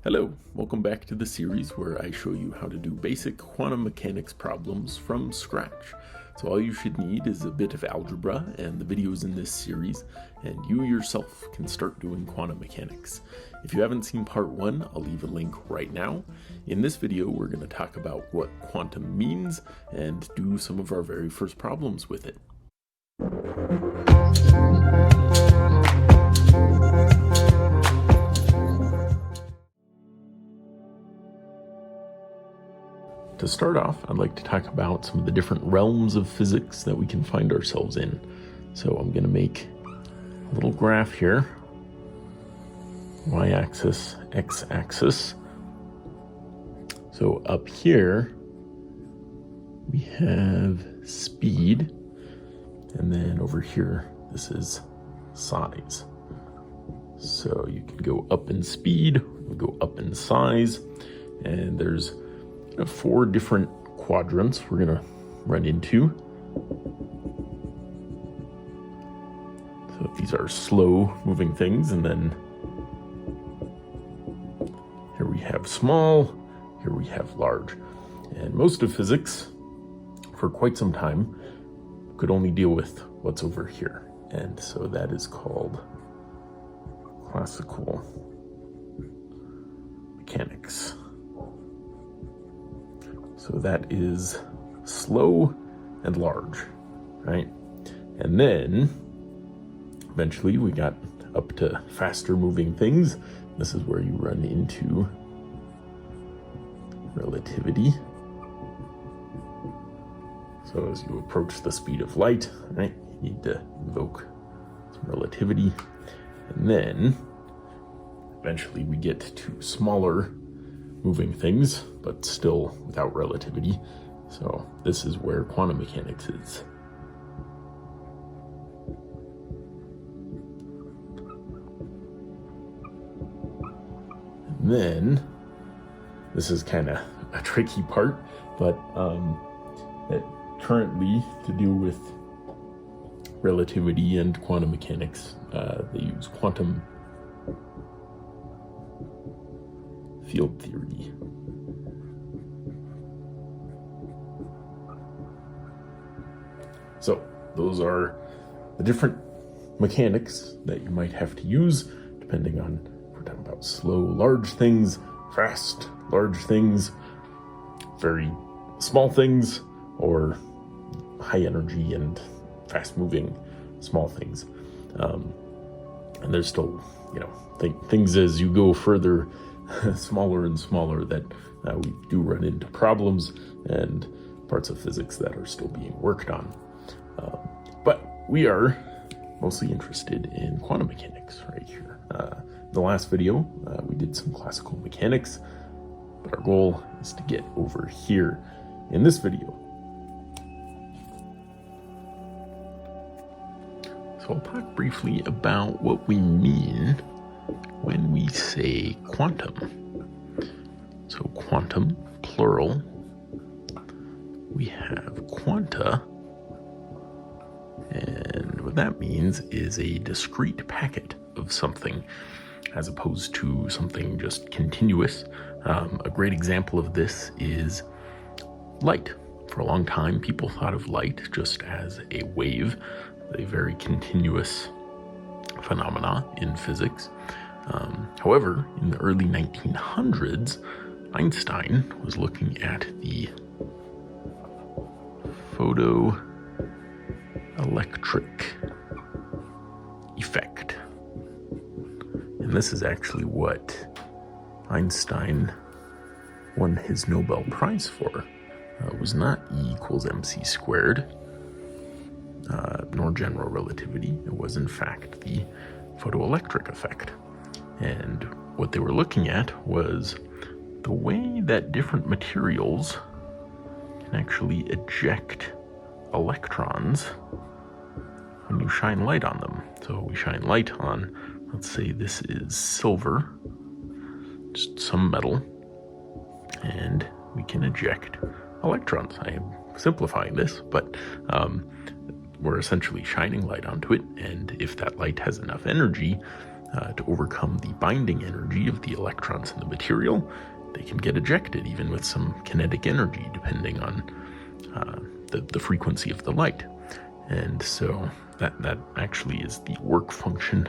Hello, welcome back to the series where I show you how to do basic quantum mechanics problems from scratch. So all you should need is a bit of algebra and the videos in this series, and you yourself can start doing quantum mechanics. If you haven't seen part 1, I'll leave a link right now. In this video, we're going to talk about what quantum means and do some of our very first problems with it. To start off, I'd like to talk about some of the different realms of physics that we can find ourselves in. So I'm going to make a little graph here, y-axis, x-axis. So up here, we have speed, and then over here, this is size. So you can go up in speed, go up in size, and there's 4 different quadrants we're going to run into. So these are slow moving things, and then here we have small, here we have large. And most of physics, for quite some time, could only deal with what's over here. And so that is called classical mechanics. So that is slow and large, right? And then eventually we got up to faster moving things. This is where you run into relativity. So as you approach the speed of light, right, you need to invoke some relativity. And then eventually we get to smaller moving things, but still without relativity. So this is where quantum mechanics is. And then, this is kind of a tricky part, but that currently, to deal with relativity and quantum mechanics, they use quantum field theory. So those are the different mechanics that you might have to use depending on if we're talking about slow, large things, fast, large things, very small things, or high energy and fast moving small things. And there's still, things as you go further smaller and smaller that we do run into problems and parts of physics that are still being worked on. But we are mostly interested in quantum mechanics right here. In the last video, we did some classical mechanics, but our goal is to get over here in this video. So I'll talk briefly about what we mean when we say quantum. So quantum, plural, we have quanta, and what that means is a discrete packet of something as opposed to something just continuous. A great example of this is light. For a long time, people thought of light just as a wave, a very continuous phenomena in physics. However, in the early 1900s, Einstein was looking at the photoelectric effect. And this is actually what Einstein won his Nobel Prize for. It was not E equals mc squared, nor general relativity. It was, in fact, the photoelectric effect. And what they were looking at was the way that different materials can actually eject electrons when you shine light on them. So we shine light on, let's say this is silver, just some metal, and we can eject electrons. I am simplifying this, but we're essentially shining light onto it, and if that light has enough energy, to overcome the binding energy of the electrons in the material, they can get ejected even with some kinetic energy depending on the frequency of the light. And so that actually is the work function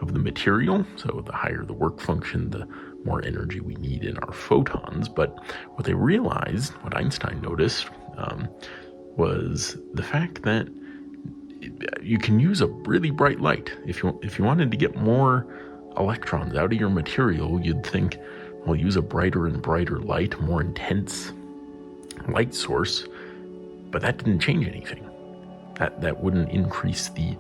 of the material. So the higher the work function, the more energy we need in our photons. But what they realized, what Einstein noticed, was the fact that you can use a really bright light. If you wanted to get more electrons out of your material, you'd think, well, use a brighter and brighter light, more intense light source. But that didn't change anything. That wouldn't increase the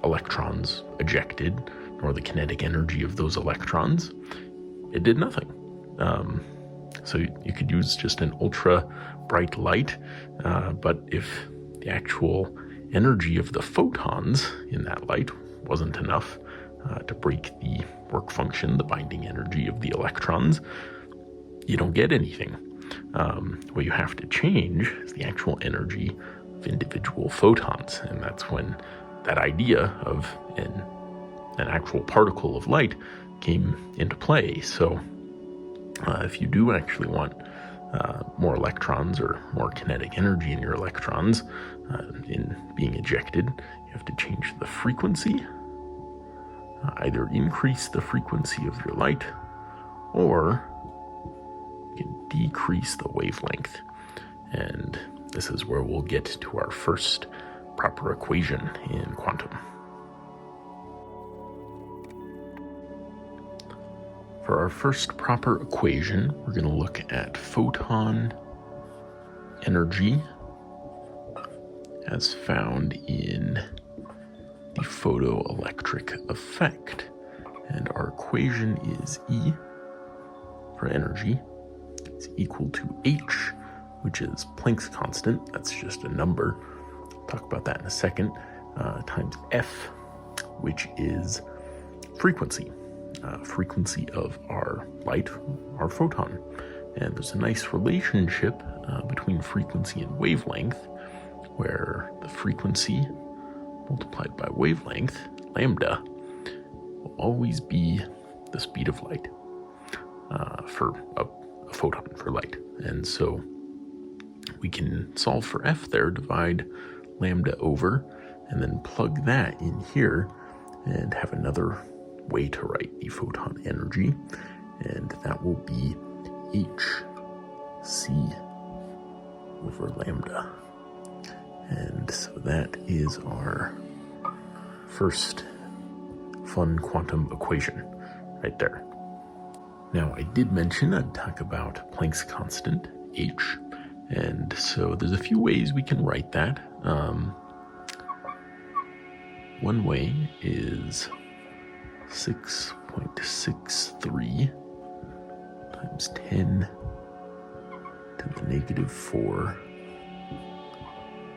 electrons ejected, nor the kinetic energy of those electrons. It did nothing. So you could use just an ultra bright light, but if the actual energy of the photons in that light wasn't enough to break the work function, the binding energy of the electrons, you don't get anything. What you have to change is the actual energy of individual photons, and that's when that idea of an actual particle of light came into play. So if you do actually want more electrons or more kinetic energy in your electrons in being ejected, you have to change the frequency, either increase the frequency of your light, or you can decrease the wavelength. And this is where we'll get to our first proper equation in quantum. For our first proper equation, we're going to look at photon energy as found in the photoelectric effect. And our equation is E for energy is equal to H, which is Planck's constant. That's just a number. I'll talk about that in a second. Times F, which is frequency. Frequency of our light, our photon. And there's a nice relationship between frequency and wavelength, where the frequency multiplied by wavelength, lambda, will always be the speed of light for a photon, for light. And so we can solve for F there, divide lambda over, and then plug that in here and have another way to write the photon energy, and that will be hc over lambda. And so that is our first fun quantum equation right there. Now, I did mention I'd talk about Planck's constant, h, and so there's a few ways we can write that. One way is 6.63 times 10 to the negative 4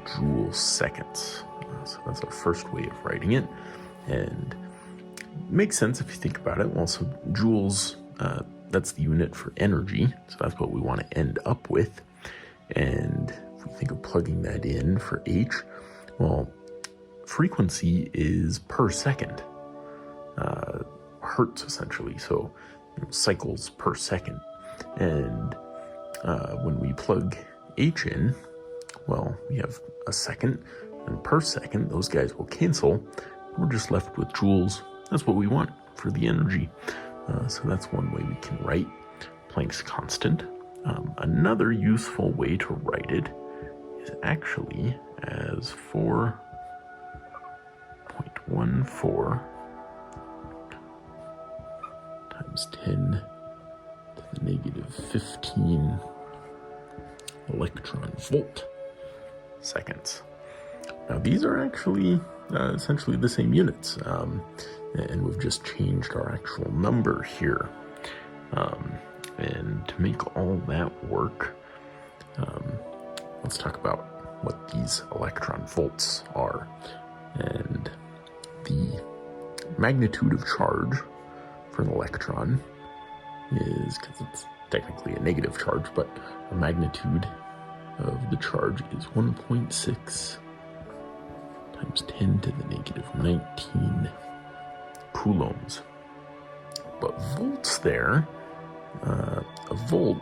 joule seconds. So that's our first way of writing it, and it makes sense if you think about it. Well, so joules, that's the unit for energy, so that's what we want to end up with. And if we think of plugging that in for h, well, frequency is per second, hertz essentially, so cycles per second. And when we plug h in, well, we have a second, and per second, those guys will cancel. We're just left with joules. That's what we want for the energy. So that's one way we can write Planck's constant. Another useful way to write it is actually as 4.14 times 10 to the negative 15 electron volt seconds. Now these are actually essentially the same units, and we've just changed our actual number here. And to make all that work, let's talk about what these electron volts are. And the magnitude of charge for an electron is, because it's technically a negative charge, but the magnitude of the charge is 1.6 times 10 to the negative 19 coulombs. But volts there, a volt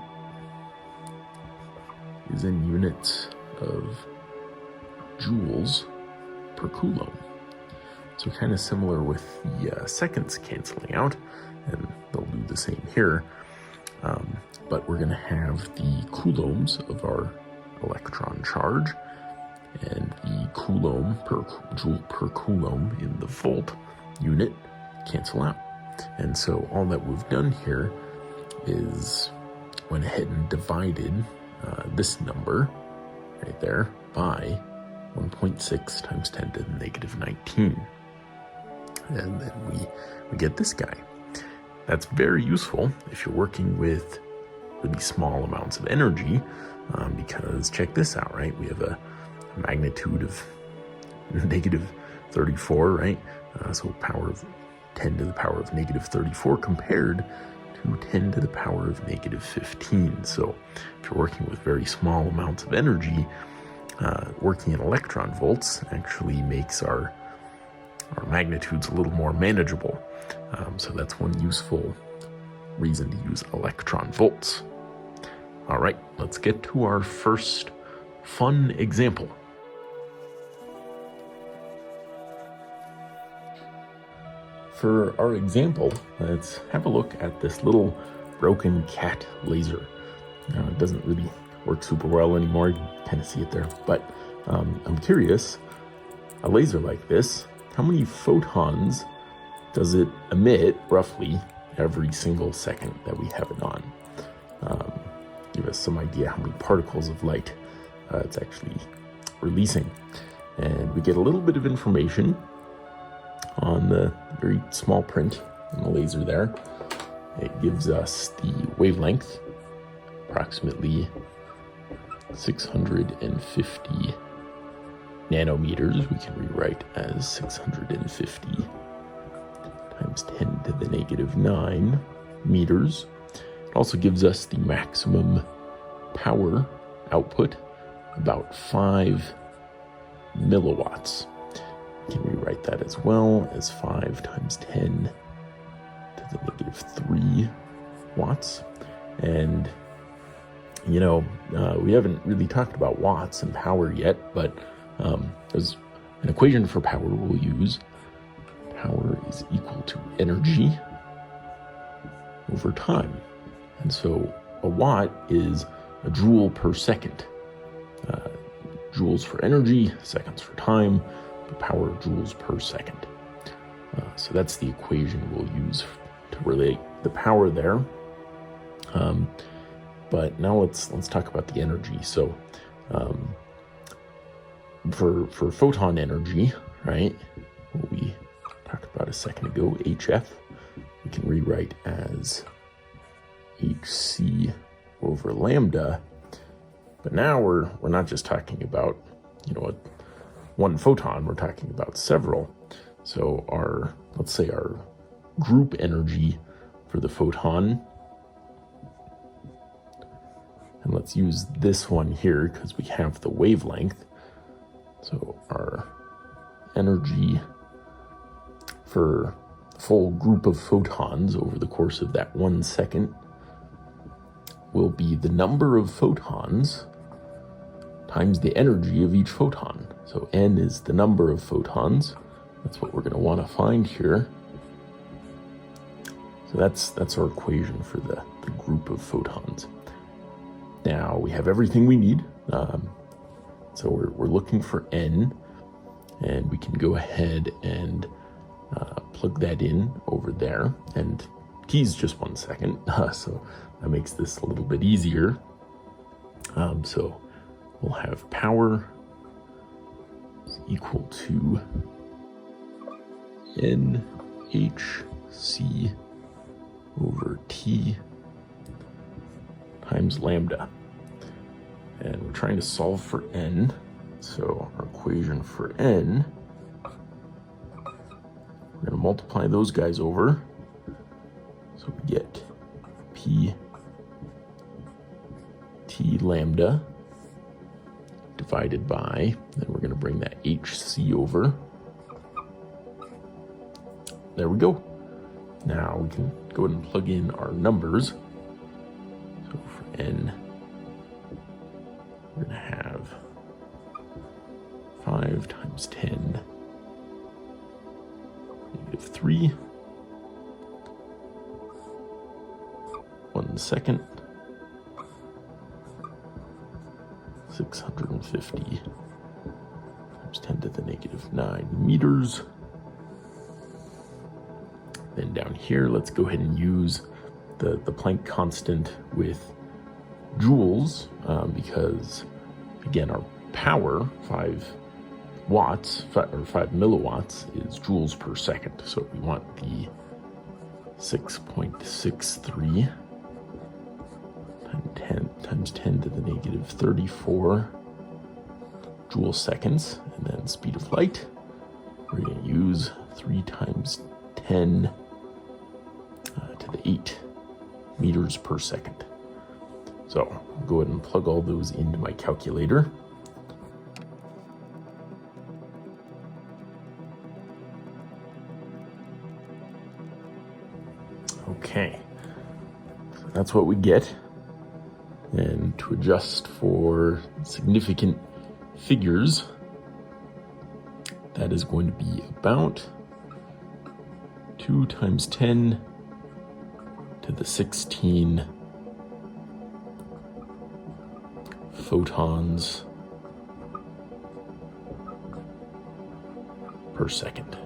is in units of joules per coulomb. So kind of similar with the seconds canceling out, and they'll do the same here. But we're going to have the coulombs of our electron charge and the coulomb per joule per coulomb in the volt unit cancel out. And so all that we've done here is went ahead and divided this number right there by 1.6 times 10 to the negative 19. And then we get this guy. That's very useful if you're working with really small amounts of energy, because check this out, right? We have a magnitude of negative 34, right? So power of 10 to the power of negative 34 compared to 10 to the power of negative 15. So if you're working with very small amounts of energy, working in electron volts actually makes our magnitudes a little more manageable. So that's one useful reason to use electron volts. All right, let's get to our first fun example. For our example, let's have a look at this little broken cat laser. Now, it doesn't really work super well anymore. You can kind of see it there. But I'm curious, a laser like this, how many photons does it emit roughly every single second that we have it on? Give us some idea how many particles of light it's actually releasing. And we get a little bit of information on the very small print on the laser there. It gives us the wavelength, approximately 650 nanometers. We can rewrite as 650 times 10 to the negative 9 meters. It also gives us the maximum power output, about 5 milliwatts. We can rewrite that as well as 5 times 10 to the negative 3 watts. And, you know, we haven't really talked about watts and power yet, but there's an equation for power we'll use. Power is equal to energy over time. And so a watt is a joule per second. Joules for energy, seconds for time, the power of joules per second. So that's the equation we'll use to relate the power there. But now let's talk about the energy. So for photon energy, right, what we talked about a second ago, HF, we can rewrite as HC over lambda. But now we're not just talking about, one photon, we're talking about several. So let's say our group energy for the photon, and let's use this one here because we have the wavelength. So our energy for the full group of photons over the course of that 1 second will be the number of photons times the energy of each photon. So n is the number of photons. That's what we're going to want to find here. So that's our equation for the group of photons. Now we have everything we need. So we're looking for n, and we can go ahead and plug that in over there. And t is just 1 second, so that makes this a little bit easier. So we'll have power is equal to NHC over T times lambda. And we're trying to solve for n. So our equation for n, we're going to multiply those guys over. So we get P T lambda divided by, then we're going to bring that HC over, there we go. Now we can go ahead and plug in our numbers. So for n, we're going to have 5 times 10, -3, 1 second, 650 times 10 to the -9 meters. Then down here, let's go ahead and use the Planck constant with joules, because again, our power, 5 watts, or 5 milliwatts, is joules per second. So we want the 6.63 times 10 to the -34 joule seconds, and then speed of light, we're going to use 3 times 10 to the 8 meters per second. So I'll go ahead and plug all those into my calculator. Okay, so that's what we get. And to adjust for significant figures, that is going to be about 2 times 10 to the 16 photons per second.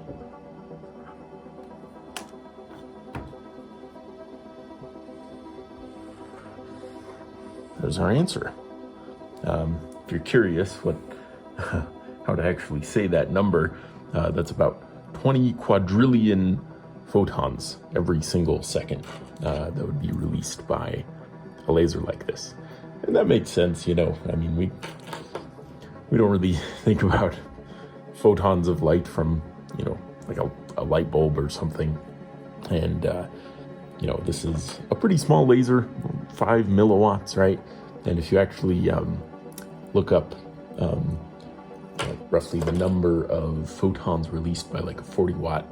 There's our answer. If you're curious how to actually say that number, that's about 20 quadrillion photons every single second that would be released by a laser like this. And that makes sense, you know. I mean, we don't really think about photons of light from, you know, like a light bulb or something. And, you know, this is a pretty small laser, 5 milliwatts, right? And if you actually look up roughly the number of photons released by like a 40-watt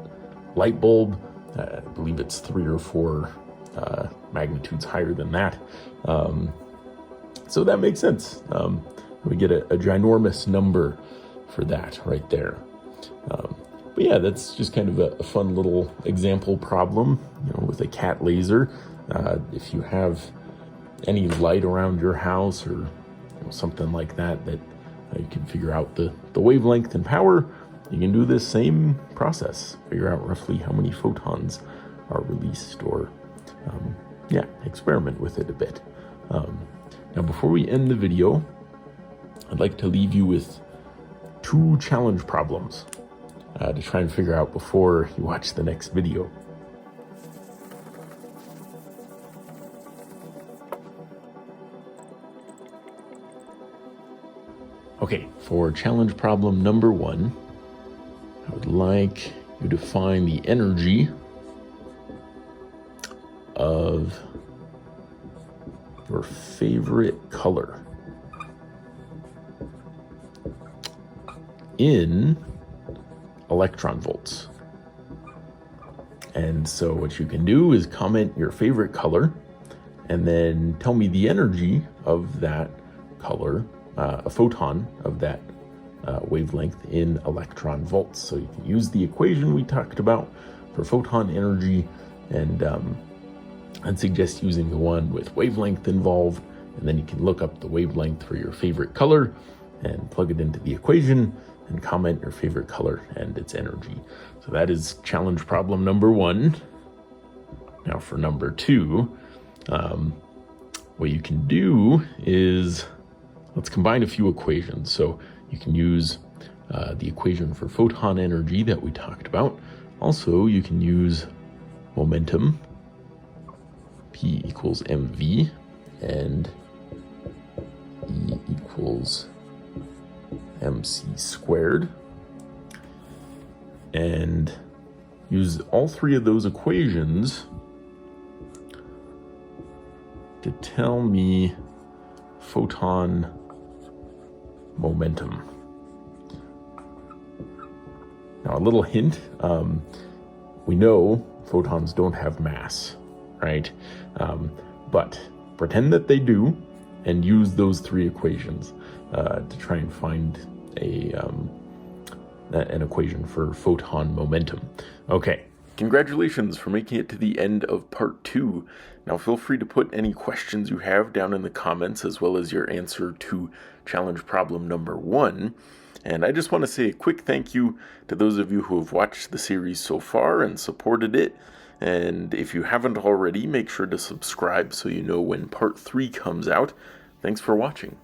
light bulb, I believe it's 3 or 4 magnitudes higher than that. So that makes sense. We get a ginormous number for that right there. But yeah, that's just kind of a fun little example problem, you know, with a cat laser. If you have any light around your house or, you know, something like that, that you can figure out the wavelength and power, you can do this same process. Figure out roughly how many photons are released, or yeah, experiment with it a bit. Now, before we end the video, I'd like to leave you with 2 challenge problems to try and figure out before you watch the next video. Okay, for challenge problem number 1, I would like you to find the energy of your favorite color in electron volts. And so what you can do is comment your favorite color and then tell me the energy of that color, a photon of that wavelength in electron volts. So you can use the equation we talked about for photon energy, and I'd suggest using the one with wavelength involved, and then you can look up the wavelength for your favorite color and plug it into the equation and comment your favorite color and its energy. So that is challenge problem number 1. Now for number 2, what you can do is, let's combine a few equations. So you can use the equation for photon energy that we talked about. Also, you can use momentum, P equals mv, and E equals mc squared, and use all 3 of those equations to tell me photon momentum. Now, a little hint, we know photons don't have mass, right? But pretend that they do, and use those three equations to try and find an equation for photon momentum. Okay, congratulations for making it to the end of part 2. Now feel free to put any questions you have down in the comments, as well as your answer to challenge problem number 1. And I just want to say a quick thank you to those of you who have watched the series so far and supported it. And if you haven't already, make sure to subscribe so you know when part 3 comes out. Thanks for watching.